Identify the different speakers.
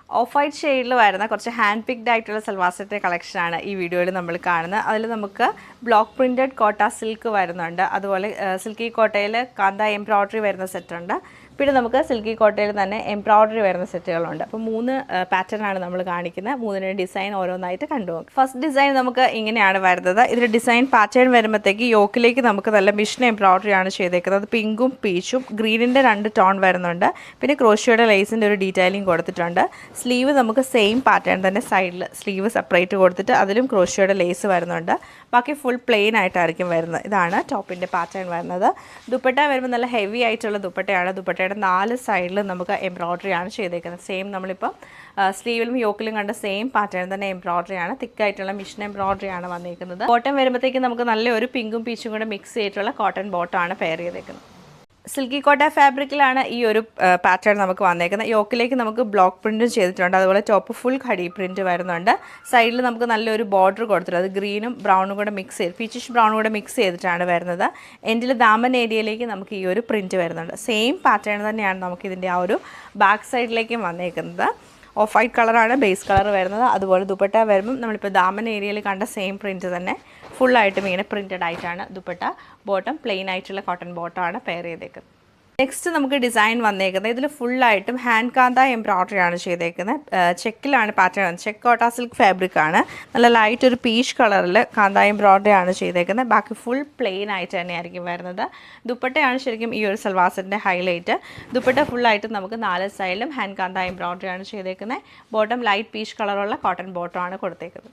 Speaker 1: Of white ഷെയ്ഡിൽ വരുന്ന കുറച്ച് ഹാൻഡ് പിക്ഡ് ആയിട്ടുള്ള സൽവാർ സെറ്റ് കളക്ഷനാണ് ഈ വീഡിയോയിൽ നമ്മൾ കാണുന്നത്. അതിൽ നമുക്ക് ബ്ലോക്ക് പ്രിൻറ്റഡ് കോട്ട സിൽക്ക് വരുന്നുണ്ട്, അതുപോലെ സിൽക്കി കോട്ടയിൽ കാന്ത എംബ്രോയ്ഡറി വരുന്ന സെറ്റുണ്ട്. പിന്നെ നമുക്ക് സിൽക്കി കോട്ടയിൽ തന്നെ എംബ്രോയ്ഡറി വരുന്ന സെറ്റുകളുണ്ട്. അപ്പോൾ 3 പാറ്റേണാണ് നമ്മൾ കാണിക്കുന്നത്. 3 ഡിസൈൻ ഓരോന്നായിട്ട് കണ്ടുപോകും. ഫസ്റ്റ് ഡിസൈൻ നമുക്ക് ഇങ്ങനെയാണ് വരുന്നത്. ഇതിൽ ഡിസൈൻ പാറ്റേൺ വരുമ്പോഴത്തേക്ക് യോക്കിലേക്ക് നമുക്ക് നല്ല മിഷൻ എംബ്രോയ്ഡറി ആണ് ചെയ്തേക്കുന്നത്. പിങ്കും പീച്ചും ഗ്രീനിൻ്റെ 2 ടോൺ വരുന്നുണ്ട്. പിന്നെ ക്രോഷിയോയുടെ ലേസിൻ്റെ ഒരു ഡീറ്റെയിലിംഗ് കൊടുത്തിട്ടുണ്ട്. സ്ലീവ് നമുക്ക് സെയിം പാറ്റേൺ തന്നെ സൈഡിൽ സ്ലീവ് സെപ്പറേറ്റ് കൊടുത്തിട്ട് അതിലും ക്രോഷിയോയുടെ ലേസ് വരുന്നുണ്ട്. ബാക്കി ഫുൾ പ്ലെയിൻ ആയിട്ടായിരിക്കും വരുന്നത്. ഇതാണ് ടോപ്പിൻ്റെ പാറ്റേൺ വരുന്നത്. ദുപ്പട്ട വരുമ്പോൾ നല്ല ഹെവി ആയിട്ടുള്ള ദുപ്പട്ടയാണ്. ദുപ്പട്ടയുടെ 4 സൈഡിൽ നമുക്ക് എംബ്രോയ്ഡറി ആണ് ചെയ്തേക്കുന്നത്. സെയിം നമ്മളിപ്പോൾ സ്ലീവിലും യോക്കിലും കണ്ട സെയിം പാറ്റേൺ തന്നെ എംബ്രോയ്ഡറി ആണ്. തിക്കായിട്ടുള്ള മിഷൻ എംബ്രോയ്ഡറി ആണ് വന്നിരിക്കുന്നത്. ബോട്ടം വരുമ്പോഴത്തേക്ക് നമുക്ക് നല്ലൊരു പിങ്കും പീച്ചും കൂടെ മിക്സ് ചെയ്തിട്ടുള്ള കോട്ടൺ ബോട്ടമാണ് പെയർ ചെയ്തേക്കുന്നത്. സിൽക്കി കോട്ട ഫാബ്രിക്കിലാണ് ഈ ഒരു പാറ്റേൺ നമുക്ക് വന്നേക്കുന്നത്. യോക്കിലേക്ക് നമുക്ക് ബ്ലോക്ക് പ്രിൻറ്റും ചെയ്തിട്ടുണ്ട്. അതുപോലെ ടോപ്പ് ഫുൾ ഖടി പ്രിൻറ്റ് വരുന്നുണ്ട്. സൈഡിൽ നമുക്ക് നല്ലൊരു ബോർഡർ കൊടുത്തിട്ടുണ്ട്. അത് ഗ്രീനും ബ്രൗണും കൂടെ മിക്സ് ചെയ്ത് പീച്ചിഷ് ബ്രൗണും കൂടെ മിക്സ് ചെയ്തിട്ടാണ് വരുന്നത്. എൻഡിൽ ദാമൻ ഏരിയയിലേക്ക് നമുക്ക് ഈ ഒരു പ്രിൻറ്റ് വരുന്നുണ്ട്. സെയിം പാറ്റേൺ തന്നെയാണ് നമുക്കിതിൻ്റെ ആ ഒരു ബാക്ക് സൈഡിലേക്കും വന്നേക്കുന്നത്. ഓഫ് വൈറ്റ് കളറാണ് ബേസ് കളർ വരുന്നത്. അതുപോലെ ദുപ്പട്ട വരുമ്പം നമ്മളിപ്പോൾ ദാമൻ ഏരിയയിൽ കണ്ട സെയിം പ്രിൻറ്റ് തന്നെ ഫുള്ളായിട്ടും ഇങ്ങനെ പ്രിൻറ്റഡ് ആയിട്ടാണ് ദുപ്പട്ട. ബോട്ടം പ്ലെയിൻ ആയിട്ടുള്ള കോട്ടൺ ബോട്ടമാണ് പെയർ ചെയ്തേക്കുന്നത്. നെക്സ്റ്റ് നമുക്ക് ഡിസൈൻ വന്നേക്കുന്നത്. ഇതിൽ ഫുള്ളായിട്ടും ഹാൻഡ് കാന്ത എംബ്രോയ്ഡറി ആണ് ചെയ്തേക്കുന്നത്. ചെക്കിലാണ് പാറ്റേൺ. ചെക്ക് കോട്ട സിൽക്ക് ഫാബ്രിക് ആണ്. നല്ല ലൈറ്റ് ഒരു പീച്ച് കളറിൽ കാന്ത എംബ്രോയ്ഡറി ആണ് ചെയ്തേക്കുന്നത്. ബാക്കി ഫുൾ പ്ലെയിൻ ആയിട്ട് തന്നെയായിരിക്കും വരുന്നത്. ദുപ്പട്ടയാണ് ശരിക്കും ഈ ഒരു സൽവാർ സെറ്റിൻ്റെ ഹൈലൈറ്റ്. ദുപ്പട്ട ഫുള്ളായിട്ട് നമുക്ക് 4 സൈഡിലും ഹാൻഡ് കാന്ത എംബ്രോയ്ഡറി ആണ് ചെയ്തേക്കുന്നത്. ബോട്ടം ലൈറ്റ് പീച്ച് കളറുള്ള കോട്ടൺ ബോട്ടം ആണ് കൊടുത്തേക്കുന്നത്.